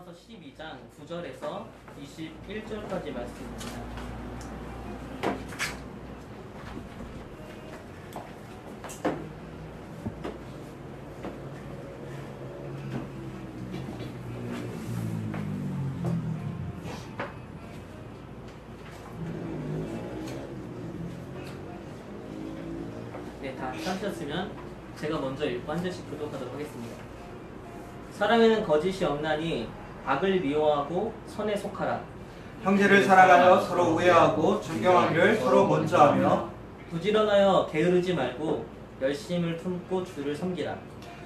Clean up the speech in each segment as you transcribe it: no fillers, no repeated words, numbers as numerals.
로마서 12장 9절에서 21절까지 말씀입니다. 네, 다 찾으셨으면 제가 먼저 읽고 한 절씩 교독하도록 하겠습니다. 사랑에는 거짓이 없나니 악을 미워하고 선에 속하라. 형제를 사랑하여 서로 우애하고 존경하기를 서로 먼저 하며 부지런하여 게으르지 말고 열심을 품고 주를 섬기라.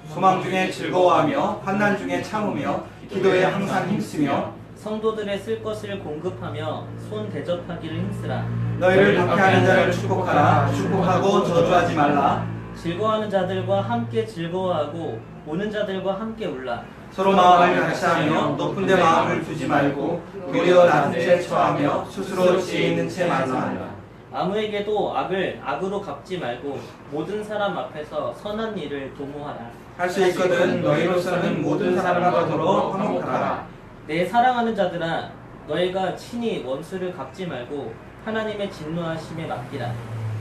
소망 중에 즐거워하며 환난 중에 참으며 기도에 항상 힘쓰며 성도들의 쓸 것을 공급하며 손 대접하기를 힘쓰라. 너희를 박해하는 자를 축복하라. 축복하고 저주하지 말라. 즐거워하는 자들과 함께 즐거워하고 우는 자들과 함께 울라. 서로 마음을 같이하며 높은 데 마음을 두지 말고 도리어 낮은 채 처하며 스스로 지혜 있는 채 말라. 아무에게도 악을 악으로 갚지 말고 모든 사람 앞에서 선한 일을 도모하라. 할 수 있거든 너희로서는 모든 사람과 더러 화목하라. 내 사랑하는 자들아, 너희가 친히 원수를 갚지 말고 하나님의 진노하심에 맡기라.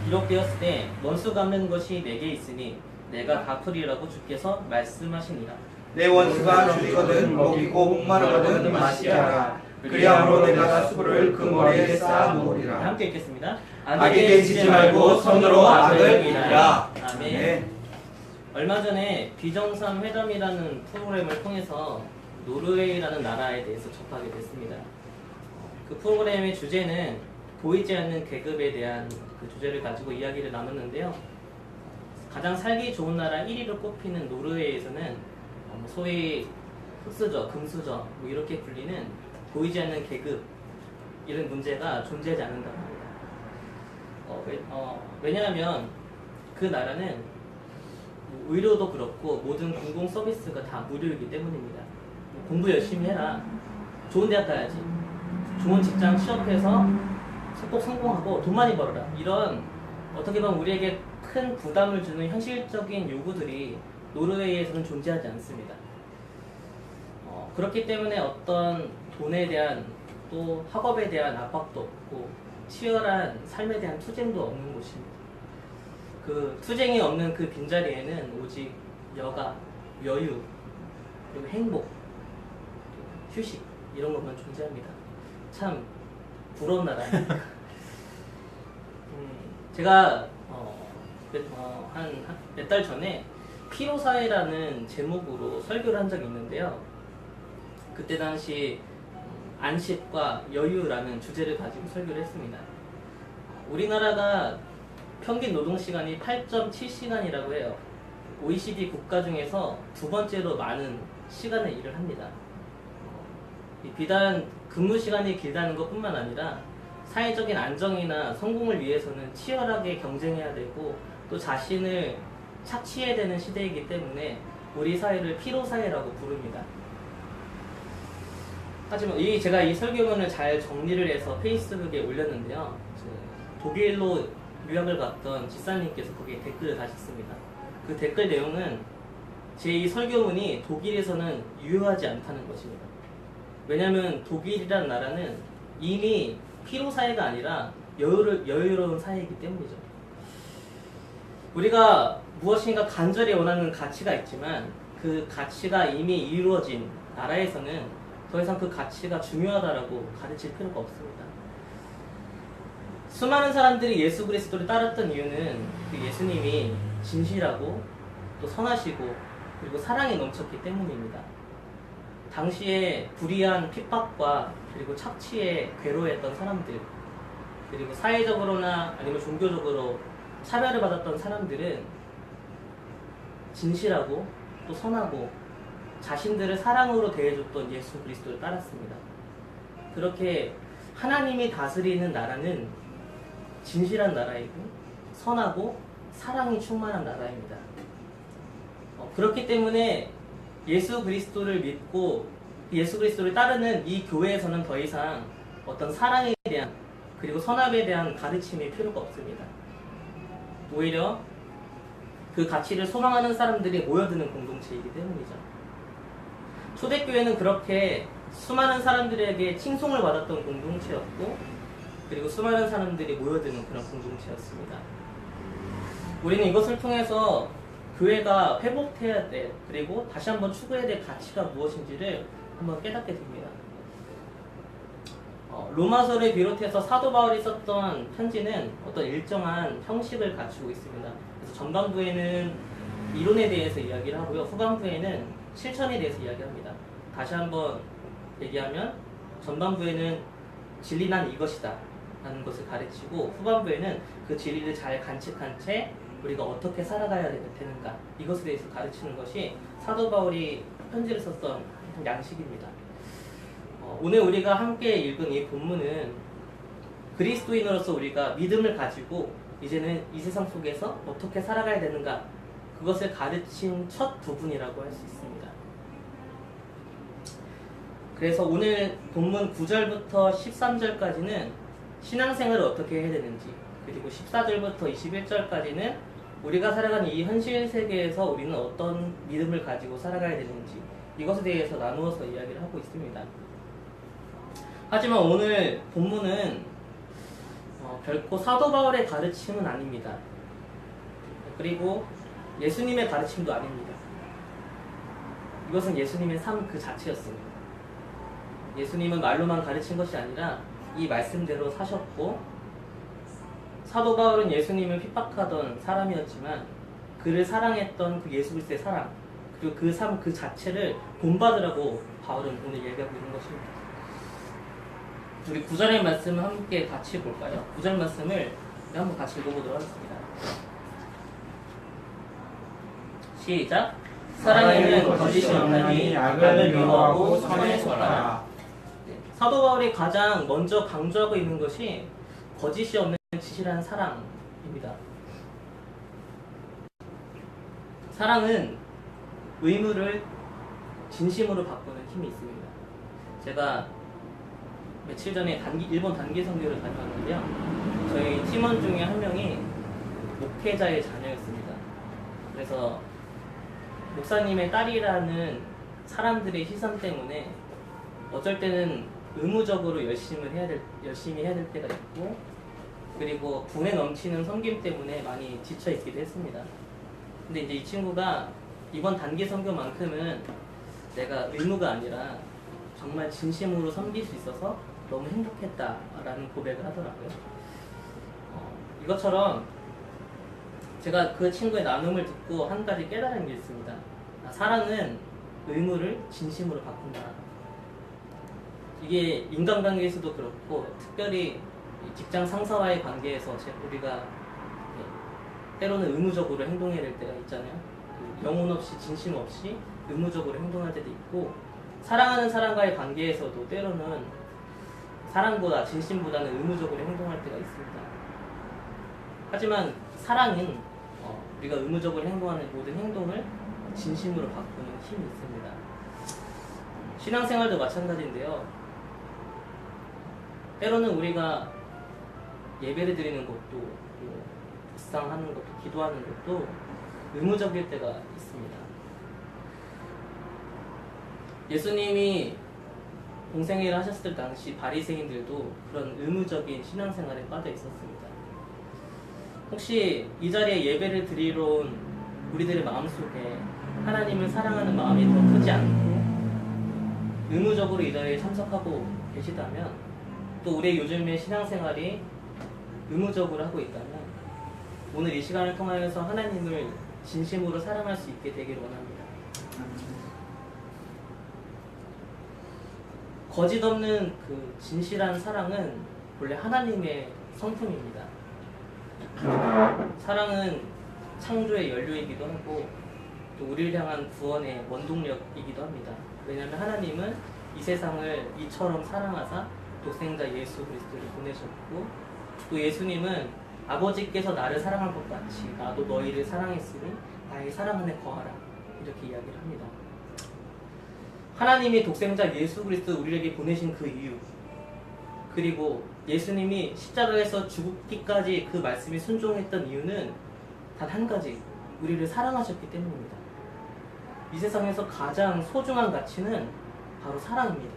기록되었을 때 원수 갚는 것이 내게 있으니 내가 갚으리라고 주께서 말씀하시니라. 내 원수가 줄이거든 먹이고 목마르거든 마시게 하라. 그리함으로 내가 수고를 그 머리에 쌓아 놓으리라. 함께 읽겠습니다. 악에게 지지 말고 선으로 악을 이기라. 아멘. 얼마 전에 비정상 회담이라는 프로그램을 통해서 노르웨이라는 나라에 대해서 접하게 됐습니다. 그 프로그램의 주제는 보이지 않는 계급에 대한 그 주제를 가지고 이야기를 나눴는데요. 가장 살기 좋은 나라 1위로 꼽히는 노르웨이에서는 소위 흑수저, 금수저 뭐 이렇게 불리는 보이지 않는 계급 이런 문제가 존재하지 않는다고 합니다. 왜냐하면 그 나라는 의료도 그렇고 모든 공공 서비스가 다 무료이기 때문입니다. 공부 열심히 해라. 좋은 대학 가야지. 좋은 직장 취업해서 꼭 성공하고 돈 많이 벌어라. 이런 어떻게 보면 우리에게 큰 부담을 주는 현실적인 요구들이 노르웨이에서는 존재하지 않습니다. 그렇기 때문에 어떤 돈에 대한 또 학업에 대한 압박도 없고 치열한 삶에 대한 투쟁도 없는 곳입니다. 그 투쟁이 없는 그 빈자리에는 오직 여가, 여유, 그리고 행복, 휴식 이런 것만 존재합니다. 참 부러운 나라입니다. 제가 한 몇 달 전에 피로사회라는 제목으로 설교를 한 적이 있는데요. 그때 당시 안식과 여유라는 주제를 가지고 설교를 했습니다. 우리나라가 평균 노동시간이 8.7시간이라고 해요. OECD 국가 중에서 두 번째로 많은 시간을 일을 합니다. 비단 근무 시간이 길다는 것뿐만 아니라 사회적인 안정이나 성공을 위해서는 치열하게 경쟁해야 되고 또 자신을 착취해야 되는 시대이기 때문에 우리 사회를 피로사회라고 부릅니다. 하지만 제가 이 설교문을 잘 정리를 해서 페이스북에 올렸는데요. 독일로 유학을 갔던 지사님께서 거기에 댓글을 다셨습니다. 그 댓글 내용은 제 이 설교문이 독일에서는 유효하지 않다는 것입니다. 왜냐하면 독일이라는 나라는 이미 피로사회가 아니라 여유로운 사회이기 때문이죠. 우리가 무엇인가 간절히 원하는 가치가 있지만 그 가치가 이미 이루어진 나라에서는 더 이상 그 가치가 중요하다라고 가르칠 필요가 없습니다. 수많은 사람들이 예수 그리스도를 따랐던 이유는 그 예수님이 진실하고 또 선하시고 그리고 사랑이 넘쳤기 때문입니다. 당시에 불의한 핍박과 그리고 착취에 괴로워했던 사람들, 그리고 사회적으로나 아니면 종교적으로 차별을 받았던 사람들은 진실하고 또 선하고 자신들을 사랑으로 대해줬던 예수 그리스도를 따랐습니다. 그렇게 하나님이 다스리는 나라는 진실한 나라이고 선하고 사랑이 충만한 나라입니다. 그렇기 때문에 예수 그리스도를 믿고 예수 그리스도를 따르는 이 교회에서는 더 이상 어떤 사랑에 대한 그리고 선함에 대한 가르침이 필요가 없습니다. 오히려 그 가치를 소망하는 사람들이 모여드는 공동체이기 때문이죠. 초대교회는 그렇게 수많은 사람들에게 칭송을 받았던 공동체였고, 그리고 수많은 사람들이 모여드는 그런 공동체였습니다. 우리는 이것을 통해서 교회가 회복해야 될, 그리고 다시 한번 추구해야 될 가치가 무엇인지를 한번 깨닫게 됩니다. 로마서를 비롯해서 사도 바울이 썼던 편지는 어떤 일정한 형식을 갖추고 있습니다. 그래서 전반부에는 이론에 대해서 이야기를 하고요. 후반부에는 실천에 대해서 이야기합니다. 다시 한번 얘기하면 전반부에는 진리란 이것이다 라는 것을 가르치고, 후반부에는 그 진리를 잘 간직한 채 우리가 어떻게 살아가야 되는가, 이것에 대해서 가르치는 것이 사도 바울이 편지를 썼던 양식입니다. 오늘 우리가 함께 읽은 이 본문은 그리스도인으로서 우리가 믿음을 가지고 이제는 이 세상 속에서 어떻게 살아가야 되는가, 그것을 가르친 첫 부분이라고 할 수 있습니다. 그래서 오늘 본문 9절부터 13절까지는 신앙생활을 어떻게 해야 되는지, 그리고 14절부터 21절까지는 우리가 살아가는 이 현실 세계에서 우리는 어떤 믿음을 가지고 살아가야 되는지, 이것에 대해서 나누어서 이야기를 하고 있습니다. 하지만 오늘 본문은 결코 사도 바울의 가르침은 아닙니다. 그리고 예수님의 가르침도 아닙니다. 이것은 예수님의 삶 그 자체였습니다. 예수님은 말로만 가르친 것이 아니라 이 말씀대로 사셨고, 사도 바울은 예수님을 핍박하던 사람이었지만 그를 사랑했던 그 예수 그리스도의 사랑, 그리고 그 삶 그 자체를 본받으라고 바울은 오늘 얘기하고 있는 것입니다. 우리 9절의 말씀을 함께 같이 볼까요? 9절 말씀을 한번 같이 읽어보도록 하겠습니다. 시작. 사랑에는 거짓이 없나니 악을 미워하고 선에 속하라. 사도 바울이 가장 먼저 강조하고 있는 것이 거짓이 없는 진실한 사랑입니다. 사랑은 의무를 진심으로 바꾸는 힘이 있습니다. 제가 며칠 전에 일본 단기 선교를 다녀왔는데요. 저희 팀원 중에 한 명이 목회자의 자녀였습니다. 그래서 목사님의 딸이라는 사람들의 시선 때문에 어쩔 때는 의무적으로 열심히 해야 될 때가 있고, 그리고 분에 넘치는 섬김 때문에 많이 지쳐 있기도 했습니다. 근데 이제 이 친구가 이번 단기 선교만큼은 내가 의무가 아니라 정말 진심으로 섬길 수 있어서 너무 행복했다라는 고백을 하더라고요. 이것처럼 제가 그 친구의 나눔을 듣고 한 가지 깨달은 게 있습니다. 사랑은 의무를 진심으로 바꾼다. 이게 인간관계에서도 그렇고, 특별히 직장 상사와의 관계에서 우리가 때로는 의무적으로 행동해야 될 때가 있잖아요. 영혼 없이, 진심 없이 의무적으로 행동할 때도 있고, 사랑하는 사람과의 관계에서도 때로는 사랑보다, 진심보다는 의무적으로 행동할 때가 있습니다. 하지만 사랑은 우리가 의무적으로 행동하는 모든 행동을 진심으로 바꾸는 힘이 있습니다. 신앙생활도 마찬가지인데요. 때로는 우리가 예배를 드리는 것도, 묵상하는 것도, 기도하는 것도 의무적일 때가 있습니다. 예수님이 공생애를 하셨을 당시 바리새인들도 그런 의무적인 신앙생활에 빠져 있었습니다. 혹시 이 자리에 예배를 드리러 온 우리들의 마음속에 하나님을 사랑하는 마음이 더 크지 않고 의무적으로 이 자리에 참석하고 계시다면, 또 우리의 요즘의 신앙생활이 의무적으로 하고 있다면, 오늘 이 시간을 통하여서 하나님을 진심으로 사랑할 수 있게 되기를 원합니다. 거짓 없는 그 진실한 사랑은 본래 하나님의 성품입니다. 사랑은 창조의 연료이기도 하고, 또 우리를 향한 구원의 원동력이기도 합니다. 왜냐하면 하나님은 이 세상을 이처럼 사랑하사 독생자 예수 그리스도를 보내셨고, 또 예수님은 아버지께서 나를 사랑한 것 같이 나도 너희를 사랑했으니 나의 사랑 안에 거하라, 이렇게 이야기를 합니다. 하나님이 독생자 예수 그리스도 우리에게 보내신 그 이유, 그리고 예수님이 십자가에서 죽기까지 그 말씀이 순종했던 이유는 단 한 가지, 우리를 사랑하셨기 때문입니다. 이 세상에서 가장 소중한 가치는 바로 사랑입니다.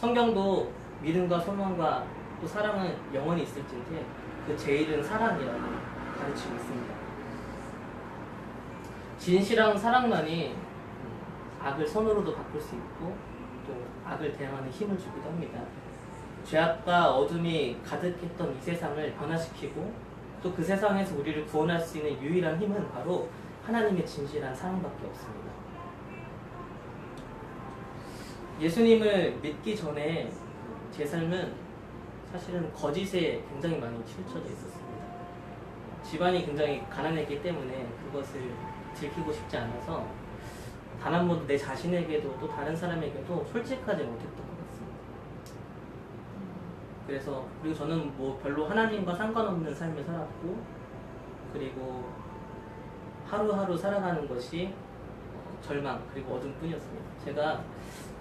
성경도 믿음과 소망과 또 사랑은 영원히 있을진데 그 제일은 사랑이라고 가르치고 있습니다. 진실한 사랑만이 악을 선으로도 바꿀 수 있고 또 악을 대항하는 힘을 주기도 합니다. 죄악과 어둠이 가득했던 이 세상을 변화시키고 또 그 세상에서 우리를 구원할 수 있는 유일한 힘은 바로 하나님의 진실한 사랑밖에 없습니다. 예수님을 믿기 전에 제 삶은 사실은 거짓에 굉장히 많이 치우쳐져 있었습니다. 집안이 굉장히 가난했기 때문에 그것을 들키고 싶지 않아서 단 한 번도 내 자신에게도 또 다른 사람에게도 솔직하지 못했던 것 같습니다. 그리고 저는 뭐 별로 하나님과 상관없는 삶을 살았고 그리고 하루하루 살아가는 것이 절망 그리고 어둠뿐이었습니다. 제가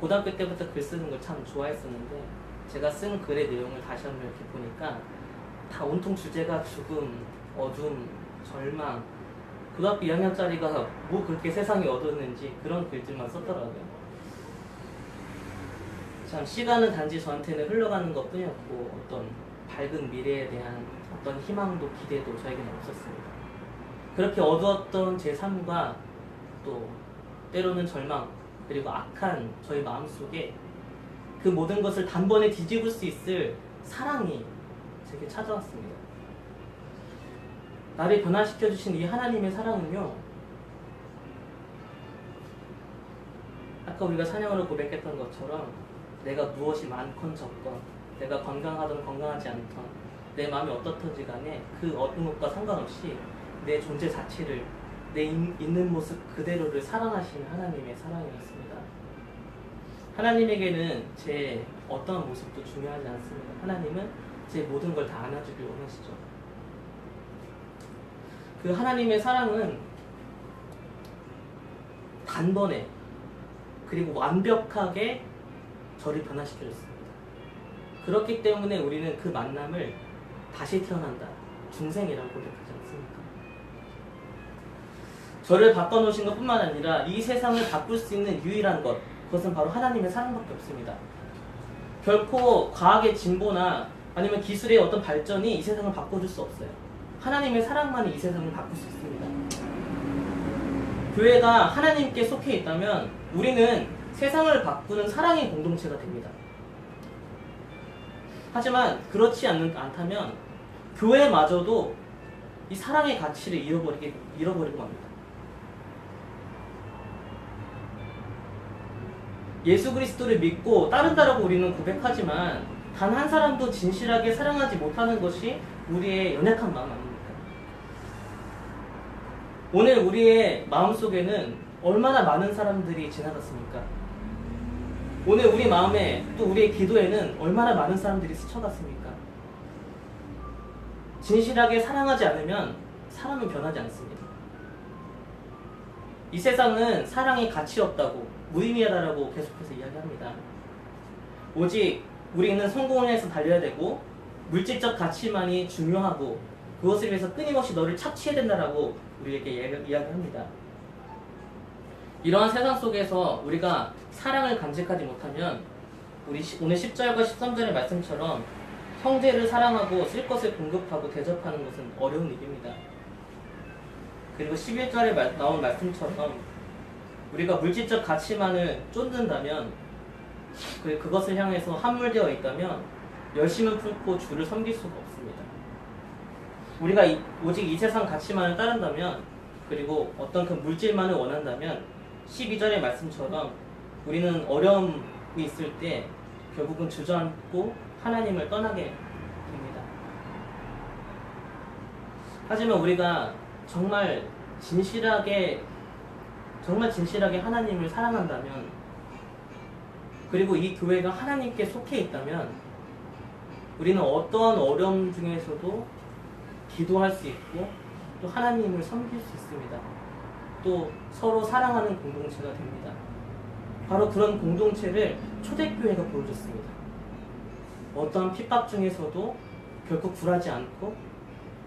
고등학교 때부터 글 쓰는 걸 참 좋아했었는데 제가 쓴 글의 내용을 다시 한번 이렇게 보니까 다 온통 주제가 죽음, 어둠, 절망 고등학교 2학년짜리가 뭐 그렇게 세상이 어두웠는지 그런 글들만 썼더라고요. 참 시간은 단지 저한테는 흘러가는 것 뿐이었고 어떤 밝은 미래에 대한 어떤 희망도 기대도 저에게는 없었습니다. 그렇게 어두웠던 제 삶과 또 때로는 절망 그리고 악한 저희 마음속에 그 모든 것을 단번에 뒤집을 수 있을 사랑이 제게 찾아왔습니다. 나를 변화시켜주신 이 하나님의 사랑은요, 아까 우리가 찬양으로 고백했던 것처럼 내가 무엇이 많건 적건 내가 건강하든 건강하지 않던 내 마음이 어떻든지 간에 그 어떤 것과 상관없이 내 존재 자체를 내 있는 모습 그대로를 사랑하시는 하나님의 사랑이었습니다. 하나님에게는 제 어떤 모습도 중요하지 않습니다. 하나님은 제 모든 걸 다 안아주길 원하시죠. 그 하나님의 사랑은 단번에 그리고 완벽하게 저를 변화시켜줬습니다. 그렇기 때문에 우리는 그 만남을 다시 태어난다, 중생이라고 고백하지 않습니까? 저를 바꿔놓으신 것뿐만 아니라 이 세상을 바꿀 수 있는 유일한 것, 그것은 바로 하나님의 사랑밖에 없습니다. 결코 과학의 진보나 아니면 기술의 어떤 발전이 이 세상을 바꿔줄 수 없어요. 하나님의 사랑만이 이 세상을 바꿀 수 있습니다. 교회가 하나님께 속해 있다면 우리는 세상을 바꾸는 사랑의 공동체가 됩니다. 하지만 그렇지 않다면 교회마저도 이 사랑의 가치를 잃어버리고 맙니다. 예수 그리스도를 믿고 따른다라고 우리는 고백하지만 단 한 사람도 진실하게 사랑하지 못하는 것이 우리의 연약한 마음 아닙니까? 오늘 우리의 마음속에는 얼마나 많은 사람들이 지나갔습니까? 오늘 우리 마음에 또 우리의 기도에는 얼마나 많은 사람들이 스쳐갔습니까? 진실하게 사랑하지 않으면 사람은 변하지 않습니다. 이 세상은 사랑이 가치 없다고 무의미하다라고 계속해서 이야기합니다. 오직 우리는 성공을 해서 달려야 되고 물질적 가치만이 중요하고 그것을 위해서 끊임없이 너를 착취해야 된다라고 우리에게 이야기합니다. 이러한 세상 속에서 우리가 사랑을 간직하지 못하면 우리 오늘 10절과 13절의 말씀처럼 형제를 사랑하고 쓸 것을 공급하고 대접하는 것은 어려운 일입니다. 그리고 11절에 나온 말씀처럼 우리가 물질적 가치만을 쫓는다면 그리고 그것을 향해서 함몰되어 있다면 열심을 품고 주를 섬길 수가 없습니다. 우리가 오직 이 세상 가치만을 따른다면 그리고 어떤 그 물질만을 원한다면 12절의 말씀처럼 우리는 어려움이 있을 때 결국은 주저앉고 하나님을 떠나게 됩니다. 하지만 우리가 정말 진실하게 하나님을 사랑한다면 그리고 이 교회가 하나님께 속해 있다면 우리는 어떠한 어려움 중에서도 기도할 수 있고 또 하나님을 섬길 수 있습니다. 또 서로 사랑하는 공동체가 됩니다. 바로 그런 공동체를 초대교회가 보여줬습니다. 어떠한 핍박 중에서도 결코 굴하지 않고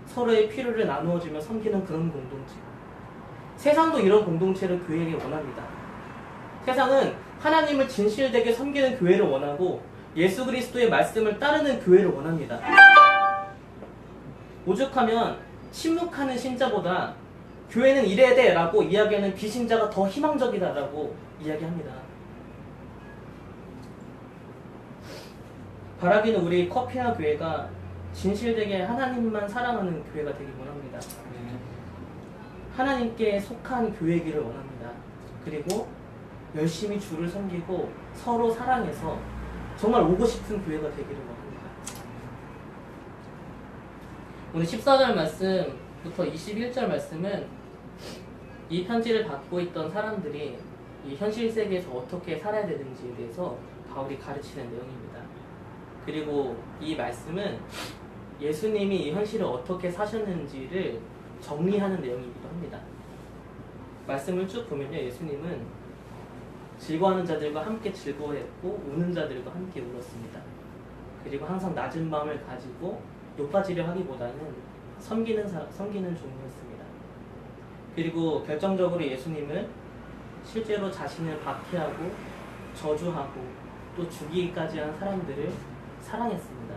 서로의 필요를 나누어주며 섬기는 그런 공동체. 세상도 이런 공동체를 교회에게 원합니다. 세상은 하나님을 진실되게 섬기는 교회를 원하고 예수 그리스도의 말씀을 따르는 교회를 원합니다. 오죽하면 침묵하는 신자보다 교회는 이래야 돼 라고 이야기하는 비신자가 더 희망적이다 라고 이야기합니다. 바라기는 우리 커피나 교회가 진실되게 하나님만 사랑하는 교회가 되길 원합니다. 하나님께 속한 교회이기를 원합니다. 그리고 열심히 주를 섬기고 서로 사랑해서 정말 오고 싶은 교회가 되기를 원합니다. 오늘 14절 말씀부터 21절 말씀은 이 편지를 받고 있던 사람들이 이 현실 세계에서 어떻게 살아야 되는지에 대해서 바울이 가르치는 내용입니다. 그리고 이 말씀은 예수님이 이 현실을 어떻게 사셨는지를 정리하는 내용이기도 합니다. 말씀을 쭉 보면요, 예수님은 즐거워하는 자들과 함께 즐거워했고 우는 자들과 함께 울었습니다. 그리고 항상 낮은 마음을 가지고 높아지려 하기보다는 섬기는 종이었습니다. 그리고 결정적으로 예수님은 실제로 자신을 박해하고 저주하고 또 죽이기까지 한 사람들을 사랑했습니다.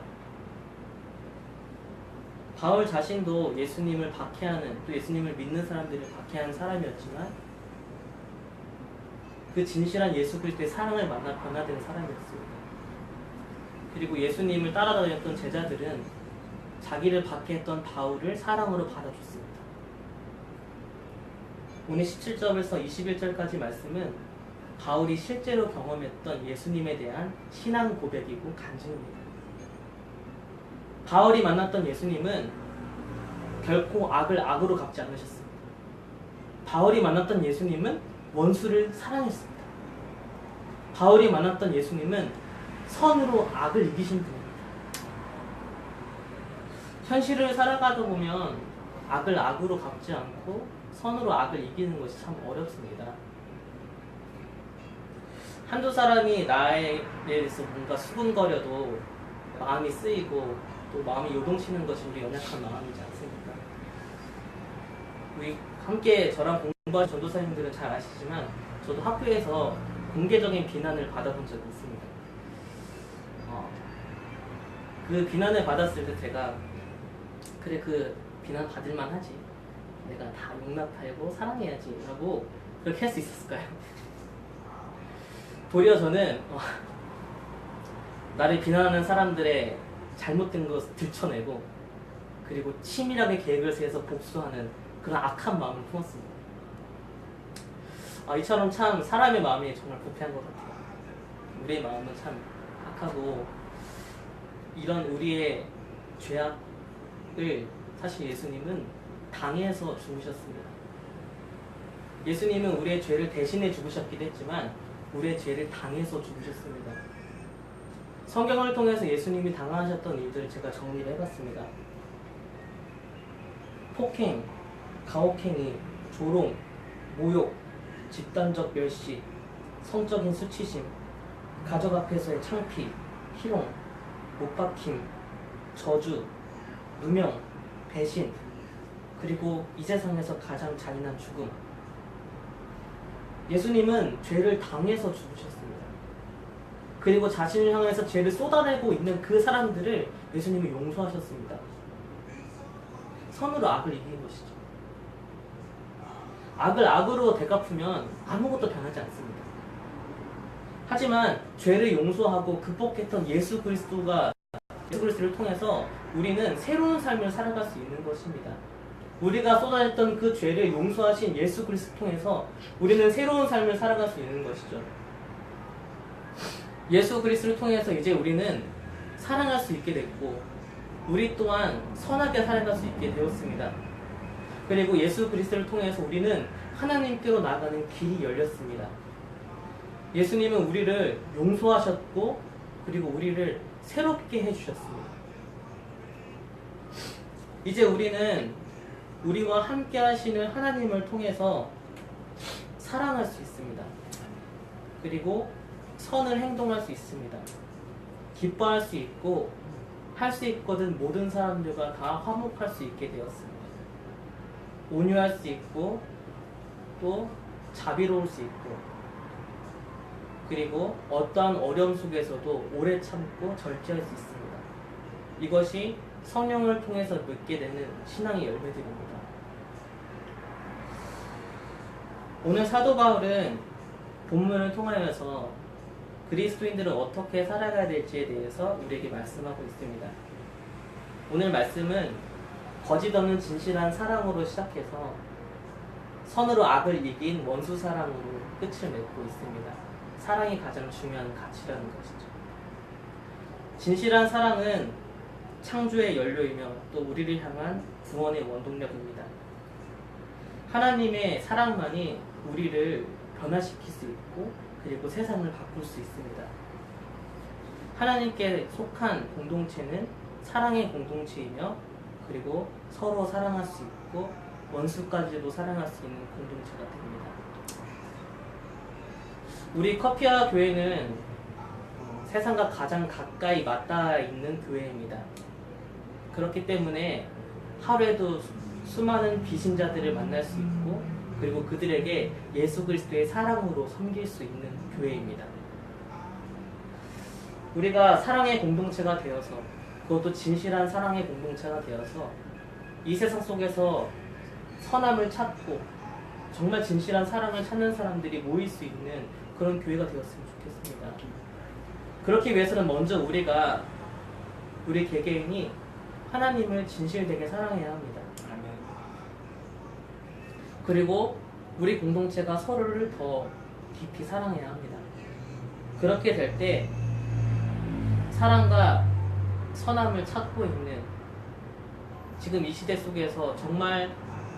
바울 자신도 예수님을 박해하는, 또 예수님을 믿는 사람들을 박해하는 사람이었지만 그 진실한 예수 그리스도의 사랑을 만나 변화된 사람이었습니다. 그리고 예수님을 따라다녔던 제자들은 자기를 박해했던 바울을 사랑으로 받아줬습니다. 오늘 17절에서 21절까지 말씀은 바울이 실제로 경험했던 예수님에 대한 신앙 고백이고 간증입니다. 바울이 만났던 예수님은 결코 악을 악으로 갚지 않으셨습니다. 바울이 만났던 예수님은 원수를 사랑했습니다. 바울이 만났던 예수님은 선으로 악을 이기신 분입니다. 현실을 살아가다 보면 악을 악으로 갚지 않고 선으로 악을 이기는 것이 참 어렵습니다. 한두 사람이 나에 대해서 뭔가 수군거려도 마음이 쓰이고 또 마음이 요동치는 것이 우리 연약한 마음이지 않습니까? 우리 함께 저랑 공부한 전도사님들은 잘 아시지만 저도 학교에서 공개적인 비난을 받아본 적이 있습니다. 그 비난을 받았을 때 제가 그래, 그 비난 받을만 하지, 내가 다 용납하고 사랑해야지 라고 그렇게 할 수 있었을까요? 도리어 저는 나를 비난하는 사람들의 잘못된 것을 들춰내고 그리고 치밀하게 계획을 세워서 복수하는 그런 악한 마음을 품었습니다. 이처럼 참 사람의 마음이 정말 부패한 것 같아요. 우리의 마음은 참 악하고 이런 우리의 죄악을 사실 예수님은 당해서 죽으셨습니다. 예수님은 우리의 죄를 대신해 죽으셨기도 했지만 우리의 죄를 당해서 죽으셨습니다. 성경을 통해서 예수님이 당하셨던 일들을 제가 정리를 해봤습니다. 폭행, 가혹행위, 조롱, 모욕, 집단적 멸시, 성적인 수치심, 가족 앞에서의 창피, 희롱, 못박힘, 저주, 누명, 배신, 그리고 이 세상에서 가장 잔인한 죽음. 예수님은 죄를 당해서 죽으셨습니다. 그리고 자신을 향해서 죄를 쏟아내고 있는 그 사람들을 예수님이 용서하셨습니다. 선으로 악을 이기는 것이죠. 악을 악으로 되갚으면 아무것도 변하지 않습니다. 하지만 죄를 용서하고 극복했던 예수 그리스도를 통해서 우리는 새로운 삶을 살아갈 수 있는 것입니다. 우리가 쏟아냈던 그 죄를 용서하신 예수 그리스도를 통해서 우리는 새로운 삶을 살아갈 수 있는 것이죠. 예수 그리스도를 통해서 이제 우리는 사랑할 수 있게 됐고 우리 또한 선하게 살아갈 수 있게 되었습니다. 그리고 예수 그리스도를 통해서 우리는 하나님께로 나가는 길이 열렸습니다. 예수님은 우리를 용서하셨고 그리고 우리를 새롭게 해주셨습니다. 이제 우리는 우리와 함께 하시는 하나님을 통해서 사랑할 수 있습니다. 그리고 선을 행동할 수 있습니다. 기뻐할 수 있고 할 수 있거든 모든 사람들과 다 화목할 수 있게 되었습니다. 온유할 수 있고 또 자비로울 수 있고 그리고 어떠한 어려움 속에서도 오래 참고 절제할 수 있습니다. 이것이 성령을 통해서 맺게 되는 신앙의 열매들입니다. 오늘 사도 바울은 본문을 통하여서 그리스도인들은 어떻게 살아가야 될지에 대해서 우리에게 말씀하고 있습니다. 오늘 말씀은 거짓 없는 진실한 사랑으로 시작해서 선으로 악을 이긴 원수 사랑으로 끝을 맺고 있습니다. 사랑이 가장 중요한 가치라는 것이죠. 진실한 사랑은 창조의 연료이며 또 우리를 향한 구원의 원동력입니다. 하나님의 사랑만이 우리를 변화시킬 수 있고 그리고 세상을 바꿀 수 있습니다. 하나님께 속한 공동체는 사랑의 공동체이며 그리고 서로 사랑할 수 있고 원수까지도 사랑할 수 있는 공동체가 됩니다. 우리 커피와 교회는 세상과 가장 가까이 맞닿아 있는 교회입니다. 그렇기 때문에 하루에도 수많은 비신자들을 만날 수 있고 그리고 그들에게 예수 그리스도의 사랑으로 섬길 수 있는 교회입니다. 우리가 사랑의 공동체가 되어서 그것도 진실한 사랑의 공동체가 되어서 이 세상 속에서 선함을 찾고 정말 진실한 사랑을 찾는 사람들이 모일 수 있는 그런 교회가 되었으면 좋겠습니다. 그렇기 위해서는 먼저 우리 개개인이 하나님을 진실되게 사랑해야 합니다. 그리고 우리 공동체가 서로를 더 깊이 사랑해야 합니다. 그렇게 될 때 사랑과 선함을 찾고 있는 지금 이 시대 속에서 정말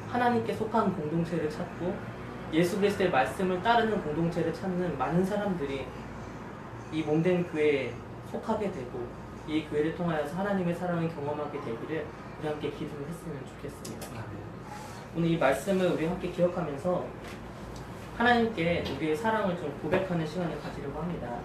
하나님께 속한 공동체를 찾고 예수 그리스도의 말씀을 따르는 공동체를 찾는 많은 사람들이 이 몸된 교회에 속하게 되고 이 교회를 통하여서 하나님의 사랑을 경험하게 되기를 우리 함께 기도했으면 좋겠습니다. 오늘 이 말씀을 우리 함께 기억하면서 하나님께 우리의 사랑을 좀 고백하는 시간을 가지려고 합니다.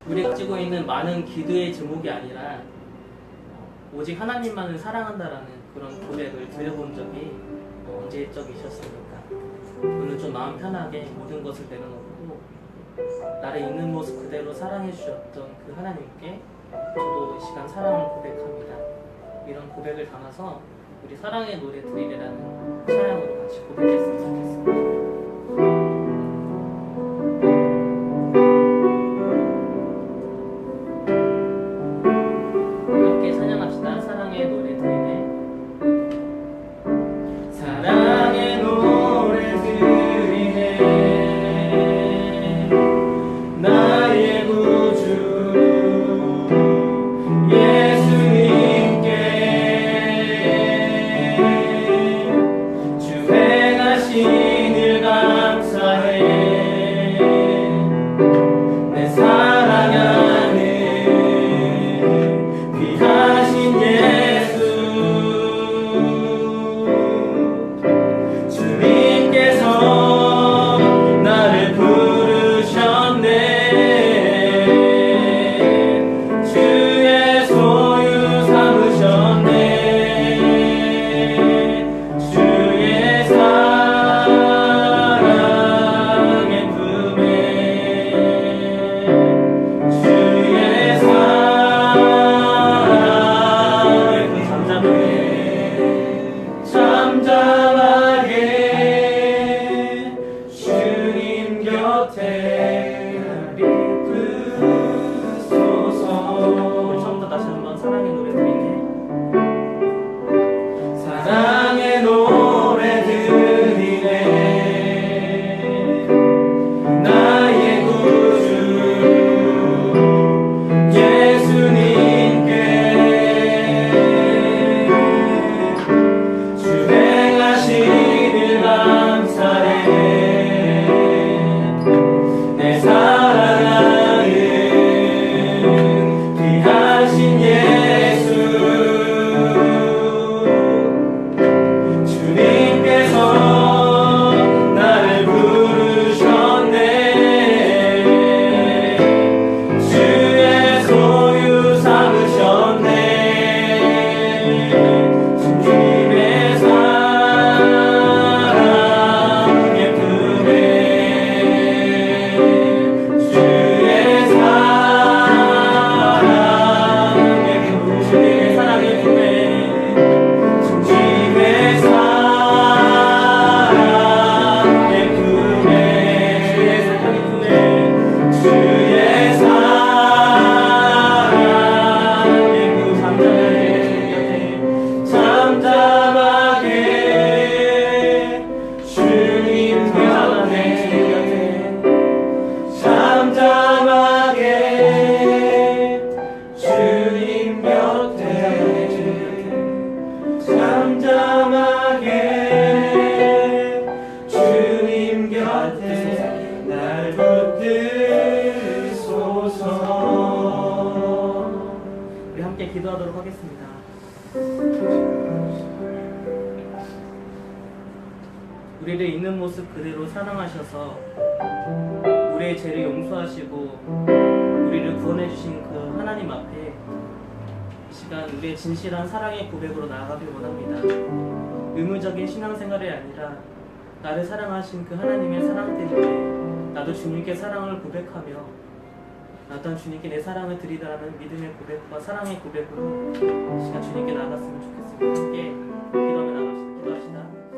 우리가 가지고 있는 많은 기도의 제목이 아니라 오직 하나님만을 사랑한다라는 그런 고백을 드려본 적이 언제적이셨습니까? 오늘 좀 마음 편하게 모든 것을 내려놓고 나를 있는 모습 그대로 사랑해 주셨던 그 하나님께 저도 이 시간 사랑을 고백합니다. 이런 고백을 담아서 우리 사랑의 노래 드리려는 찬양으로 같이 고백했으면 좋겠습니다. 함께 찬양합시다. 사랑의 노래 드리네. 사랑의 노래 드리네. 나의 구주 예수님께 주 행하신 일 함께 기도하도록 하겠습니다. 우리를 있는 모습 그대로 사랑하셔서 우리의 죄를 용서하시고 우리를 구원해 주신 그 하나님 앞에 이 시간 우리의 진실한 사랑의 고백으로 나아가길 원합니다. 의무적인 신앙생활이 아니라 나를 사랑하신 그 하나님의 사랑 때문에 나도 주님께 사랑을 고백하며 나도 주님께 내 사랑을 드리다라는 믿음의 고백과 사랑의 고백으로 이 시간 주님께 나아갔으면 좋겠습니다. 함께 기도하며 나갑시다. 기도합시다.